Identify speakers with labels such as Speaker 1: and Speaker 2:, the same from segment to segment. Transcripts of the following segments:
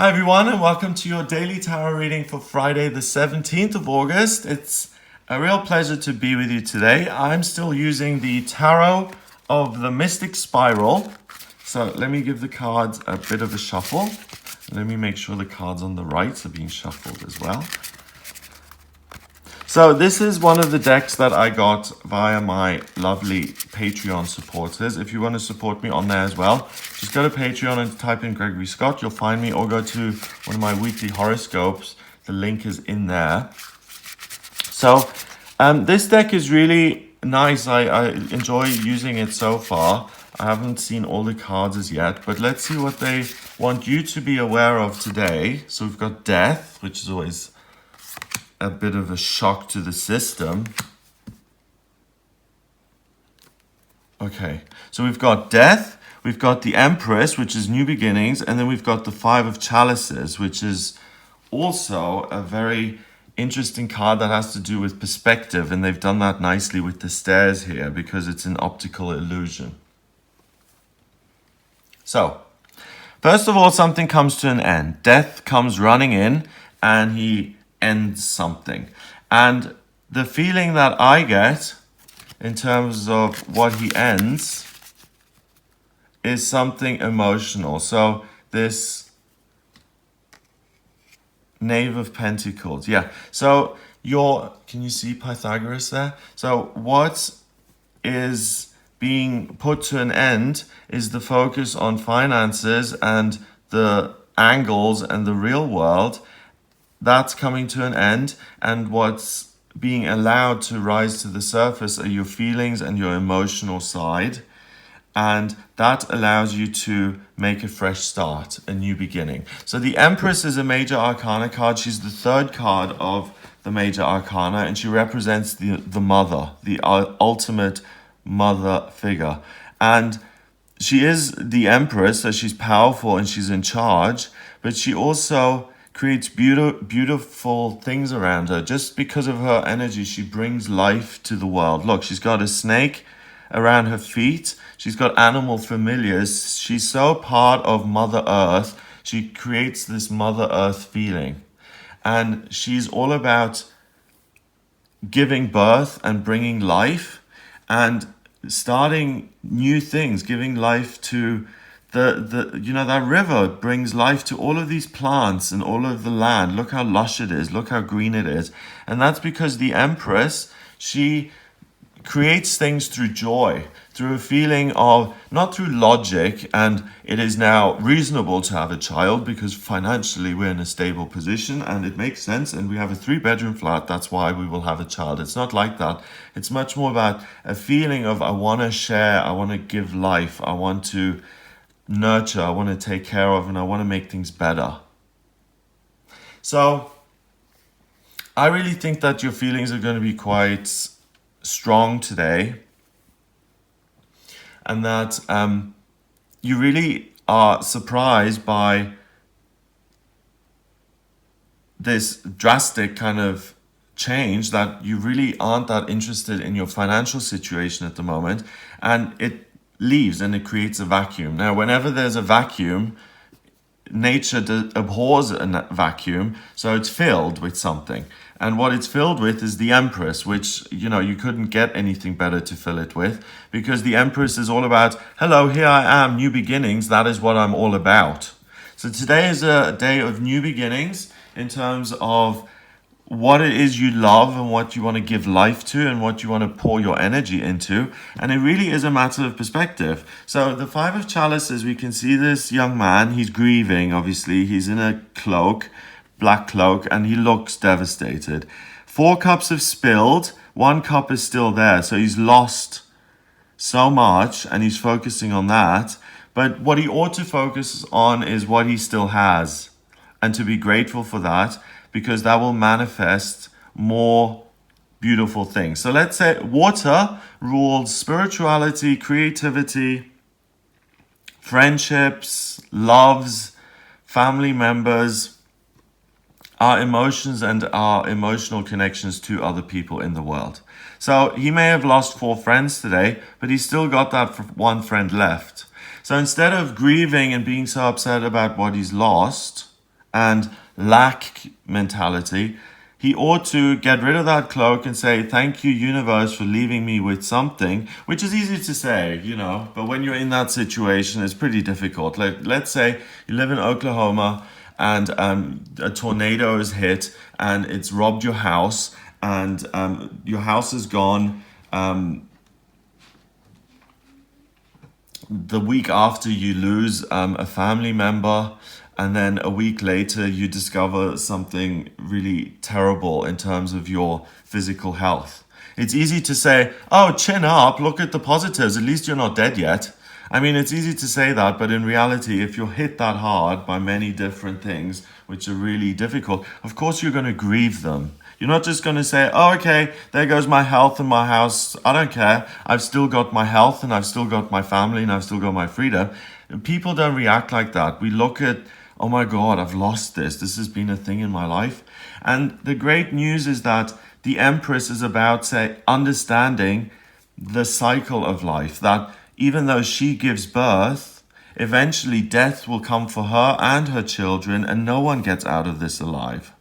Speaker 1: Hi everyone, and welcome to your daily tarot reading for Friday the 17th of August. It's a real pleasure to be with you today. I'm still using the Tarot of the Mystic Spiral. So let me give the cards a bit of a shuffle. Let me make sure the cards on the right are being shuffled as well. So this is one of the decks that I got via my lovely Patreon supporters. If you want to support me on there as well, just go to Patreon and type in Gregory Scott. You'll find me, or go to one of my weekly horoscopes. The link is in there. So this deck is really nice. I enjoy using it so far. I haven't seen all the cards as yet, but let's see what they want you to be aware of today. So we've got Death, which is always a bit of a shock to the system. Okay, so we've got Death, we've got the Empress, which is New Beginnings, and then we've got the Five of Chalices, which is also a very interesting card that has to do with perspective, and they've done that nicely with the stairs here because it's an optical illusion. So, first of all, something comes to an end. Death comes running in, and he ends something. And the feeling that I get in terms of what he ends is something emotional. So this Knave of Pentacles. Yeah. So can you see Pythagoras there? So what is being put to an end is the focus on finances and the angles and the real world. That's coming to an end, and what's being allowed to rise to the surface are your feelings and your emotional side, and that allows you to make a fresh start, a new beginning. So the Empress is a major arcana card. She's the third card of the major arcana, and she represents the mother, the ultimate mother figure. And she is the Empress, so she's powerful and she's in charge, but she also creates beautiful things around her. Just because of her energy, she brings life to the world. Look, she's got a snake around her feet. She's got animal familiars. She's so part of Mother Earth. She creates this Mother Earth feeling. And she's all about giving birth and bringing life and starting new things, giving life to that river brings life to all of these plants and all of the land. Look how lush it is. Look how green it is. And that's because the Empress, she creates things through joy, through a feeling of, not through logic, and it is now reasonable to have a child because financially we're in a stable position and it makes sense and we have a 3-bedroom flat, that's why we will have a child. It's not like that. It's much more about a feeling of, I want to share, I want to give life, I want to nurture, I want to take care of, and I want to make things better. So I really think that your feelings are going to be quite strong today, and that you really are surprised by this drastic kind of change, that you really aren't that interested in your financial situation at the moment, and it leaves and it creates a vacuum. Now, whenever there's a vacuum, nature abhors a vacuum, so it's filled with something. And what it's filled with is the Empress, which, you couldn't get anything better to fill it with, because the Empress is all about, hello, here I am, new beginnings, that is what I'm all about. So today is a day of new beginnings in terms of what it is you love and what you want to give life to and what you want to pour your energy into. And it really is a matter of perspective. So the Five of Chalices, we can see this young man, he's grieving, obviously. He's in a cloak, black cloak, and he looks devastated. 4 cups have spilled, 1 cup is still there. So he's lost so much and he's focusing on that. But what he ought to focus on is what he still has, and to be grateful for that, because that will manifest more beautiful things. So let's say water rules spirituality, creativity, friendships, loves, family members, our emotions and our emotional connections to other people in the world. So he may have lost 4 friends today, but he's still got that 1 friend left. So instead of grieving and being so upset about what he's lost, and lack mentality, he ought to get rid of that cloak and say, "Thank you, universe, for leaving me with something," which is easy to say, but when you're in that situation, it's pretty difficult. Let's say you live in Oklahoma and a tornado is hit and it's robbed your house, and your house is gone. The week after, you lose a family member, and then a week later you discover something really terrible in terms of your physical health. It's easy to say, "Oh, chin up, look at the positives, at least you're not dead yet." I mean, it's easy to say that, but in reality, if you're hit that hard by many different things which are really difficult, of course you're going to grieve them. You're not just going to say, "Oh, okay, there goes my health and my house. I don't care. I've still got my health and I've still got my family and I've still got my freedom." People don't react like that. We look at, "Oh my God, I've lost this. This has been a thing in my life." And the great news is that the Empress is about, say, understanding the cycle of life, that even though she gives birth, eventually death will come for her and her children, and no one gets out of this alive.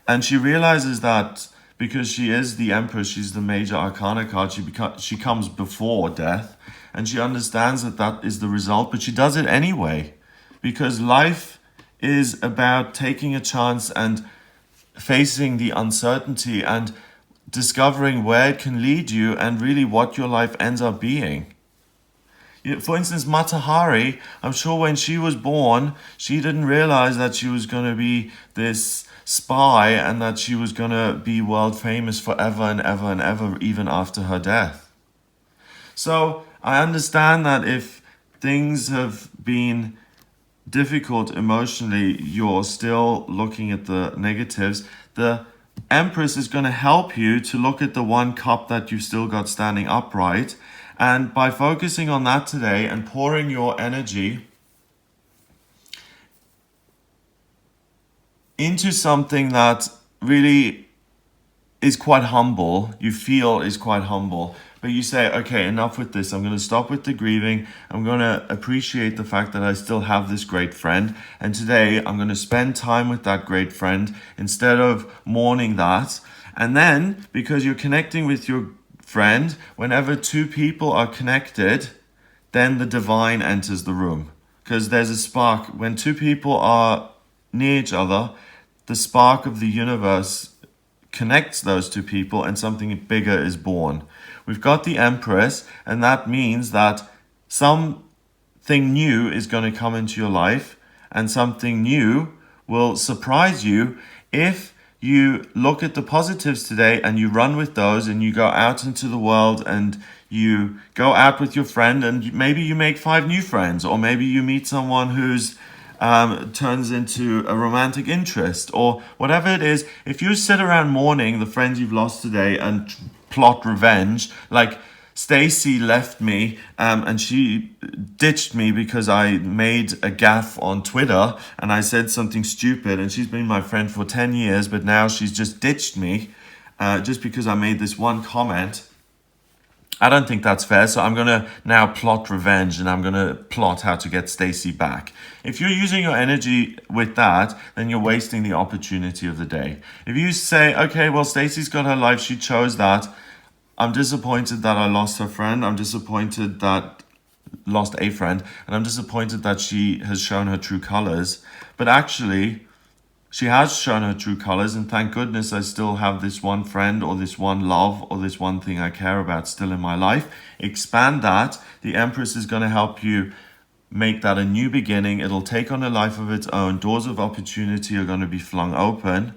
Speaker 1: And she realizes that because she is the Empress, she's the major arcana card, she comes before death, and she understands that that is the result, but she does it anyway, because life is about taking a chance and facing the uncertainty and discovering where it can lead you and really what your life ends up being. For instance, Mata Hari, I'm sure when she was born, she didn't realize that she was going to be this spy and that she was going to be world famous forever and ever and ever, even after her death. So I understand that if things have been difficult emotionally, you're still looking at the negatives. The Empress is going to help you to look at the one cup that you've still got standing upright. And by focusing on that today and pouring your energy into something that really is quite humble, you feel is quite humble, but you say, "Okay, enough with this. I'm going to stop with the grieving. I'm going to appreciate the fact that I still have this great friend. And today I'm going to spend time with that great friend instead of mourning that." And then, because you're connecting with your friend, whenever two people are connected, then the divine enters the room. Because there's a spark. When two people are near each other, the spark of the universe connects those two people and something bigger is born. We've got the Empress, and that means that something new is going to come into your life, and something new will surprise you if you look at the positives today and you run with those and you go out into the world and you go out with your friend and maybe you make 5 new friends, or maybe you meet someone who's turns into a romantic interest, or whatever it is. If you sit around mourning the friends you've lost today and plot revenge, like Stacy left me and she ditched me because I made a gaffe on Twitter and I said something stupid, and she's been my friend for 10 years, but now she's just ditched me just because I made this one comment. I don't think that's fair, so I'm going to now plot revenge and I'm going to plot how to get Stacy back. If you're using your energy with that, then you're wasting the opportunity of the day. If you say, "Okay, well, Stacy's got her life, she chose that. I'm disappointed that I lost her friend. I'm disappointed that lost a friend, and I'm disappointed that she has shown her true colors." But actually, she has shown her true colors, and thank goodness I still have this one friend or this one love or this one thing I care about still in my life. Expand that. The Empress is going to help you make that a new beginning. It'll take on a life of its own. Doors of opportunity are going to be flung open.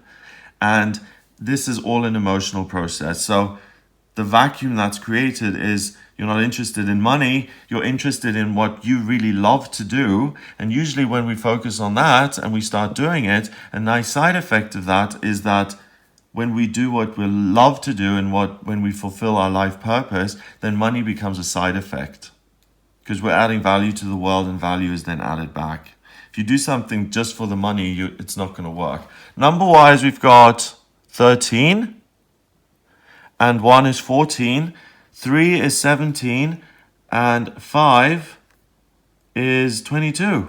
Speaker 1: And this is all an emotional process. So the vacuum that's created is, you're not interested in money, you're interested in what you really love to do. And usually when we focus on that and we start doing it, a nice side effect of that is that when we do what we love to do and when we fulfill our life purpose, then money becomes a side effect. Because we're adding value to the world, and value is then added back. If you do something just for the money, it's not going to work. Number-wise, we've got 13. And 1 is 14, 3 is 17, and 5 is 22.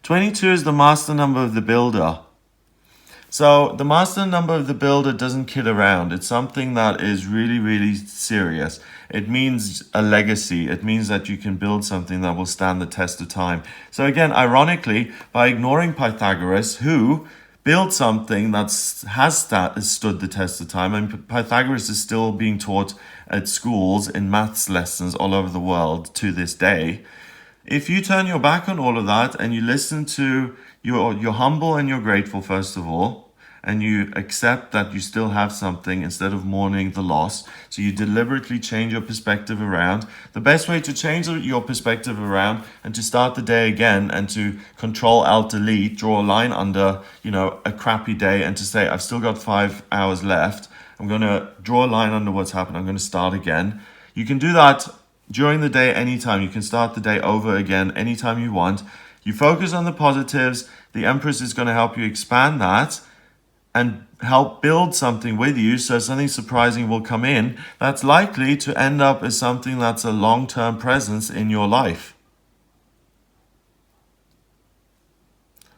Speaker 1: 22 is the master number of the builder. So the master number of the builder doesn't kid around. It's something that is really, really serious. It means a legacy. It means that you can build something that will stand the test of time. So again, ironically, by ignoring Pythagoras, who built something that has stood the test of time, and Pythagoras is still being taught at schools in maths lessons all over the world to this day. If you turn your back on all of that and you listen to, you're humble and you're grateful, first of all, and you accept that you still have something instead of mourning the loss. So you deliberately change your perspective around. The best way to change your perspective around and to start the day again and to Control-Alt-Delete, draw a line under, a crappy day and to say, I've still got 5 hours left. I'm going to draw a line under what's happened. I'm going to start again. You can do that during the day anytime. You can start the day over again anytime you want. You focus on the positives. The Empress is going to help you expand that and help build something with you, so something surprising will come in that's likely to end up as something that's a long-term presence in your life.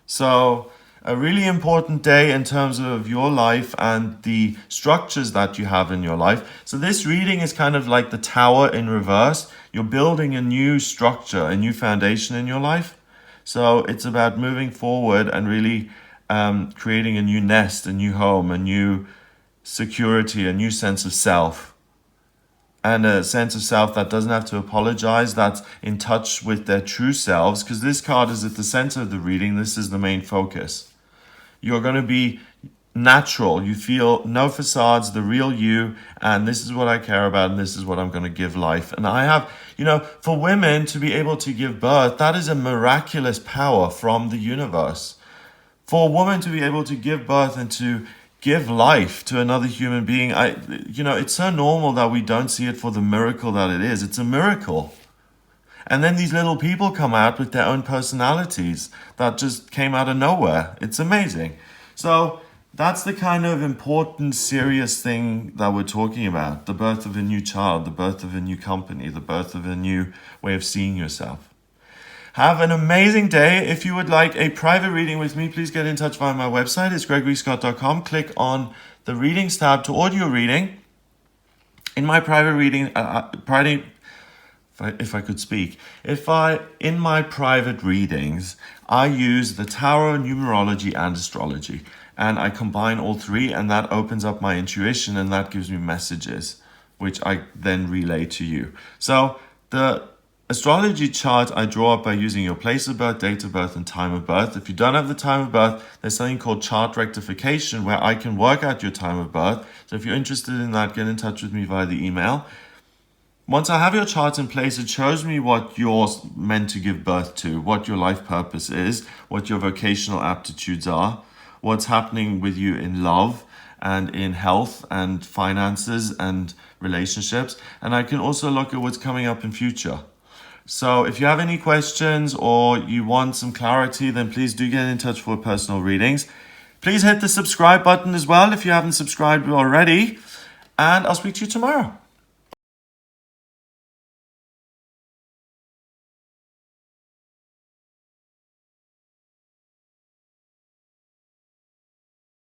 Speaker 1: So a really important day in terms of your life and the structures that you have in your life. So this reading is kind of like the tower in reverse. You're building a new structure, a new foundation in your life. So it's about moving forward and really creating a new nest, a new home, a new security, a new sense of self. And a sense of self that doesn't have to apologize, that's in touch with their true selves, because this card is at the center of the reading. This is the main focus. You're going to be natural. You feel no facades, the real you, and this is what I care about, and this is what I'm going to give life. And I have, for women to be able to give birth, that is a miraculous power from the universe. For a woman to be able to give birth and to give life to another human being, it's so normal that we don't see it for the miracle that it is. It's a miracle. And then these little people come out with their own personalities that just came out of nowhere. It's amazing. So that's the kind of important, serious thing that we're talking about. The birth of a new child, the birth of a new company, the birth of a new way of seeing yourself. Have an amazing day. If you would like a private reading with me, please get in touch via my website. It's gregoryscott.com. Click on the readings tab to audio reading. In my private reading, in my private readings, I use the tarot, numerology, and astrology. And I combine all three, and that opens up my intuition, and that gives me messages, which I then relay to you. So the astrology chart I draw up by using your place of birth, date of birth, and time of birth. If you don't have the time of birth, there's something called chart rectification where I can work out your time of birth. So if you're interested in that, get in touch with me via the email. Once I have your chart in place, it shows me what you're meant to give birth to, what your life purpose is, what your vocational aptitudes are, what's happening with you in love and in health and finances and relationships. And I can also look at what's coming up in future. So if you have any questions or you want some clarity, then please do get in touch for personal readings. Please hit the subscribe button as well if you haven't subscribed already. And I'll speak to you tomorrow.